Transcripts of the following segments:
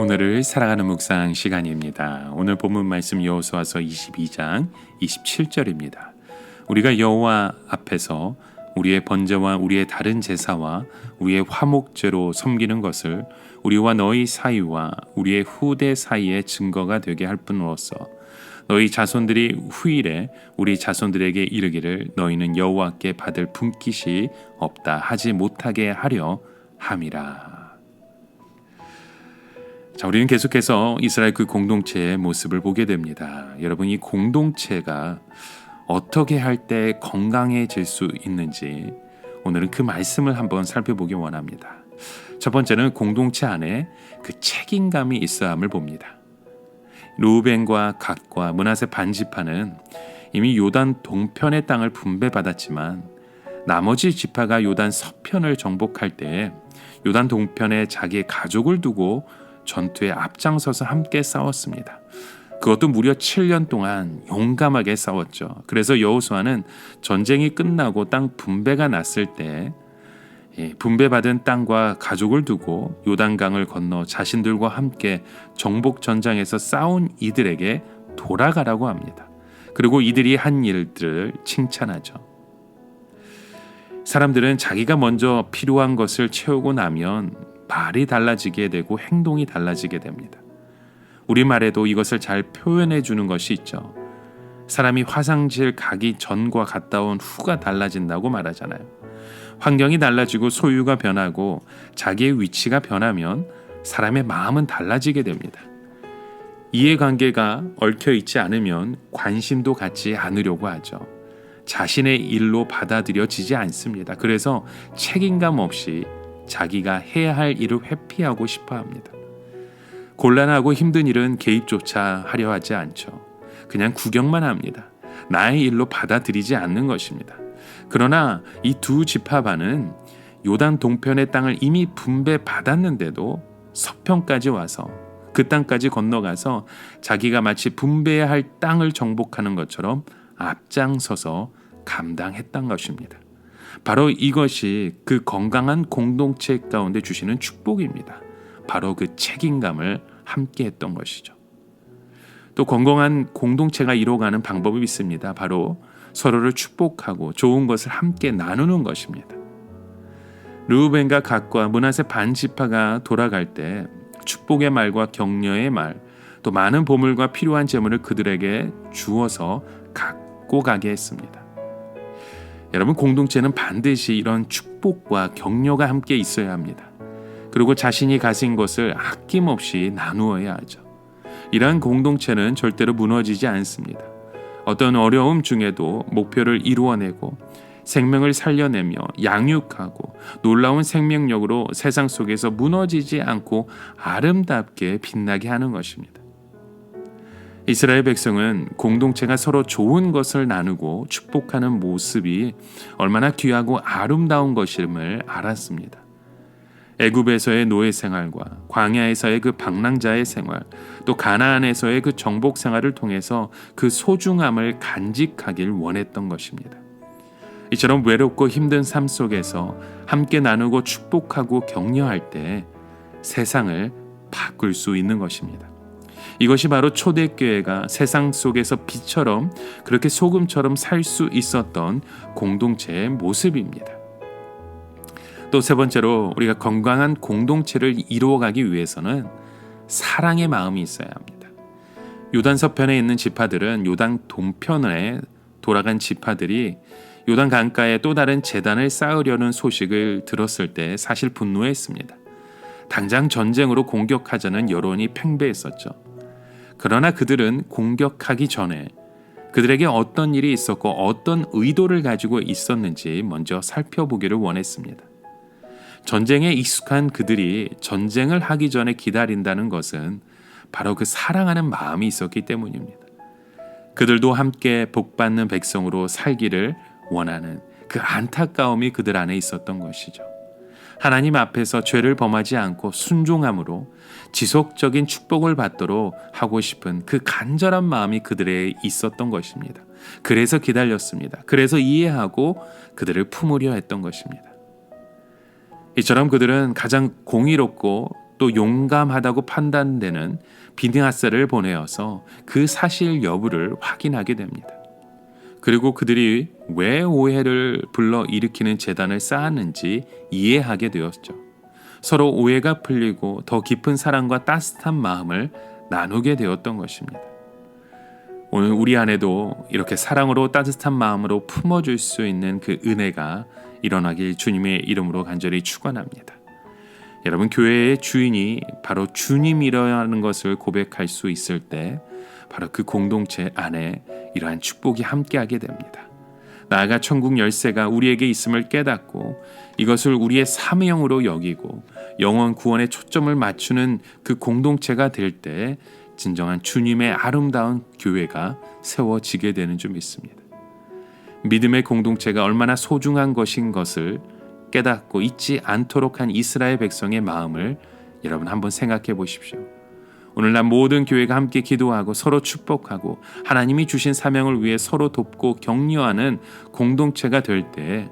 오늘을 사랑하는 묵상 시간입니다. 오늘 본문 말씀 여호수아서 22장 27절입니다. 우리가 여호와 앞에서 우리의 번제와 우리의 다른 제사와 우리의 화목제로 섬기는 것을 우리와 너희 사이와 우리의 후대 사이의 증거가 되게 할 뿐으로써 너희 자손들이 후일에 우리 자손들에게 이르기를 너희는 여호와께 받을 분깃이 없다 하지 못하게 하려 함이라. 자, 우리는 계속해서 이스라엘 그 공동체의 모습을 보게 됩니다. 여러분, 이 공동체가 어떻게 할 때 건강해질 수 있는지 오늘은 그 말씀을 한번 살펴보기 원합니다. 첫 번째는 공동체 안에 그 책임감이 있어야 함을 봅니다. 루벤과 갓과 므낫세 반지파는 이미 요단 동편의 땅을 분배받았지만 나머지 지파가 요단 서편을 정복할 때 요단 동편에 자기의 가족을 두고 전투에 앞장서서 함께 싸웠습니다. 그것도 무려 7년 동안 용감하게 싸웠죠. 그래서 여호수아는 전쟁이 끝나고 땅 분배가 났을 때 분배받은 땅과 가족을 두고 요단강을 건너 자신들과 함께 정복 전장에서 싸운 이들에게 돌아가라고 합니다. 그리고 이들이 한 일들을 칭찬하죠. 사람들은 자기가 먼저 필요한 것을 채우고 나면 말이 달라지게 되고 행동이 달라지게 됩니다. 우리말에도 이것을 잘 표현해 주는 것이 있죠. 사람이 화장실 가기 전과 갔다 온 후가 달라진다고 말하잖아요. 환경이 달라지고 소유가 변하고 자기의 위치가 변하면 사람의 마음은 달라지게 됩니다. 이해관계가 얽혀 있지 않으면 관심도 갖지 않으려고 하죠. 자신의 일로 받아들여지지 않습니다. 그래서 책임감 없이 자기가 해야 할 일을 회피하고 싶어 합니다. 곤란하고 힘든 일은 개입조차 하려 하지 않죠. 그냥 구경만 합니다. 나의 일로 받아들이지 않는 것입니다. 그러나 이 두 지파반은 요단 동편의 땅을 이미 분배받았는데도 서편까지 와서 그 땅까지 건너가서 자기가 마치 분배해야 할 땅을 정복하는 것처럼 앞장서서 감당했던 것입니다. 바로 이것이 그 건강한 공동체 가운데 주시는 축복입니다. 바로 그 책임감을 함께 했던 것이죠. 또 건강한 공동체가 이루어가는 방법이 있습니다. 바로 서로를 축복하고 좋은 것을 함께 나누는 것입니다. 르우벤과 갓과 므낫세 반지파가 돌아갈 때 축복의 말과 격려의 말, 또 많은 보물과 필요한 재물을 그들에게 주어서 갖고 가게 했습니다. 여러분, 공동체는 반드시 이런 축복과 격려가 함께 있어야 합니다. 그리고 자신이 가진 것을 아낌없이 나누어야 하죠. 이러한 공동체는 절대로 무너지지 않습니다. 어떤 어려움 중에도 목표를 이루어내고 생명을 살려내며 양육하고 놀라운 생명력으로 세상 속에서 무너지지 않고 아름답게 빛나게 하는 것입니다. 이스라엘 백성은 공동체가 서로 좋은 것을 나누고 축복하는 모습이 얼마나 귀하고 아름다운 것임을 알았습니다. 애굽에서의 노예 생활과 광야에서의 그 방랑자의 생활, 또 가나안에서의 그 정복 생활을 통해서 그 소중함을 간직하길 원했던 것입니다. 이처럼 외롭고 힘든 삶 속에서 함께 나누고 축복하고 격려할 때 세상을 바꿀 수 있는 것입니다. 이것이 바로 초대교회가 세상 속에서 빛처럼 그렇게 소금처럼 살 수 있었던 공동체의 모습입니다. 또 세 번째로 우리가 건강한 공동체를 이루어가기 위해서는 사랑의 마음이 있어야 합니다. 요단 서편에 있는 지파들은 요단 동편에 돌아간 지파들이 요단 강가에 또 다른 제단을 쌓으려는 소식을 들었을 때 사실 분노했습니다. 당장 전쟁으로 공격하자는 여론이 팽배했었죠. 그러나 그들은 공격하기 전에 그들에게 어떤 일이 있었고 어떤 의도를 가지고 있었는지 먼저 살펴보기를 원했습니다. 전쟁에 익숙한 그들이 전쟁을 하기 전에 기다린다는 것은 바로 그 사랑하는 마음이 있었기 때문입니다. 그들도 함께 복받는 백성으로 살기를 원하는 그 안타까움이 그들 안에 있었던 것이죠. 하나님 앞에서 죄를 범하지 않고 순종함으로 지속적인 축복을 받도록 하고 싶은 그 간절한 마음이 그들에 있었던 것입니다. 그래서 기다렸습니다. 그래서 이해하고 그들을 품으려 했던 것입니다. 이처럼 그들은 가장 공의롭고 또 용감하다고 판단되는 비느하스를 보내어서 그 사실 여부를 확인하게 됩니다. 그리고 그들이 왜 오해를 불러일으키는 재단을 쌓았는지 이해하게 되었죠. 서로 오해가 풀리고 더 깊은 사랑과 따뜻한 마음을 나누게 되었던 것입니다. 오늘 우리 안에도 이렇게 사랑으로 따뜻한 마음으로 품어줄 수 있는 그 은혜가 일어나길 주님의 이름으로 간절히 축원합니다. 여러분, 교회의 주인이 바로 주님이라는 것을 고백할 수 있을 때 바로 그 공동체 안에 이러한 축복이 함께하게 됩니다. 나아가 천국 열쇠가 우리에게 있음을 깨닫고 이것을 우리의 사명으로 여기고 영원 구원에 초점을 맞추는 그 공동체가 될 때 진정한 주님의 아름다운 교회가 세워지게 되는 줄 믿습니다. 믿음의 공동체가 얼마나 소중한 것인 것을 깨닫고 잊지 않도록 한 이스라엘 백성의 마음을 여러분 한번 생각해 보십시오. 오늘날 모든 교회가 함께 기도하고 서로 축복하고 하나님이 주신 사명을 위해 서로 돕고 격려하는 공동체가 될 때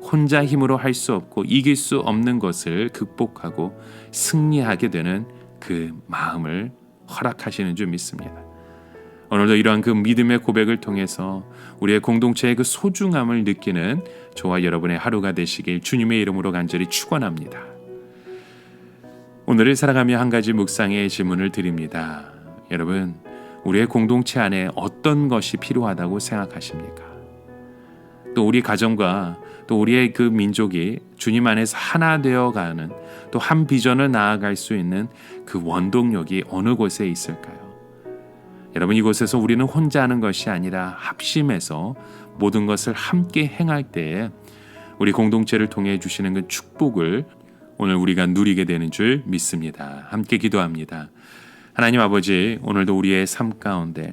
혼자 힘으로 할 수 없고 이길 수 없는 것을 극복하고 승리하게 되는 그 마음을 허락하시는 줄 믿습니다. 오늘도 이러한 그 믿음의 고백을 통해서 우리의 공동체의 그 소중함을 느끼는 저와 여러분의 하루가 되시길 주님의 이름으로 간절히 축원합니다. 오늘을 살아가며 한 가지 묵상의 질문을 드립니다. 여러분, 우리의 공동체 안에 어떤 것이 필요하다고 생각하십니까? 또 우리 가정과 또 우리의 그 민족이 주님 안에서 하나 되어가는 또 한 비전을 나아갈 수 있는 그 원동력이 어느 곳에 있을까요? 여러분, 이곳에서 우리는 혼자 하는 것이 아니라 합심해서 모든 것을 함께 행할 때에 우리 공동체를 통해 주시는 그 축복을 오늘 우리가 누리게 되는 줄 믿습니다. 함께 기도합니다. 하나님 아버지, 오늘도 우리의 삶 가운데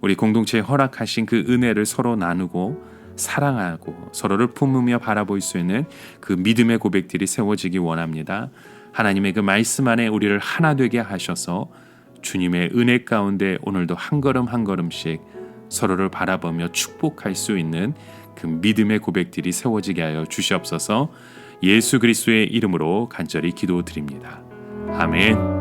우리 공동체에 허락하신 그 은혜를 서로 나누고 사랑하고 서로를 품으며 바라볼 수 있는 그 믿음의 고백들이 세워지기 원합니다. 하나님의 그 말씀 안에 우리를 하나 되게 하셔서 주님의 은혜 가운데 오늘도 한 걸음 한 걸음씩 서로를 바라보며 축복할 수 있는 그 믿음의 고백들이 세워지게 하여 주시옵소서. 예수 그리스도의 이름으로 간절히 기도드립니다. 아멘.